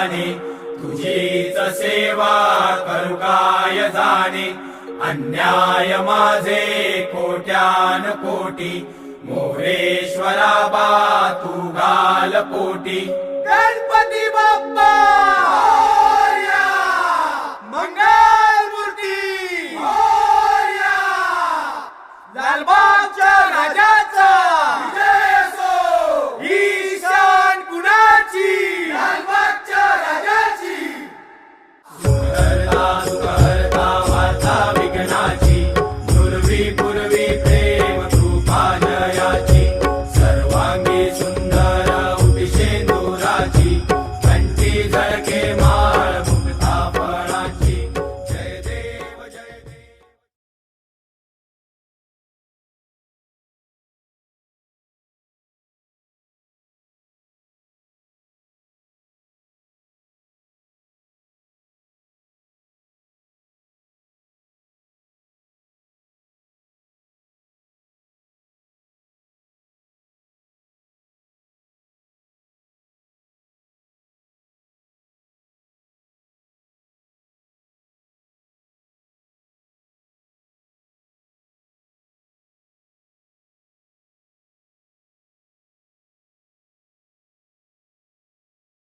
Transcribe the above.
ध्याने, तुझीच सेवा करू काय जाणे, अन्याय माझे कोट्यान कोटी, मोरेश्वरा बा तू घाल पोटी. गणपती बाप्पा मोरया, मंगल मूर्ती मोरया, लालबागच्या राजा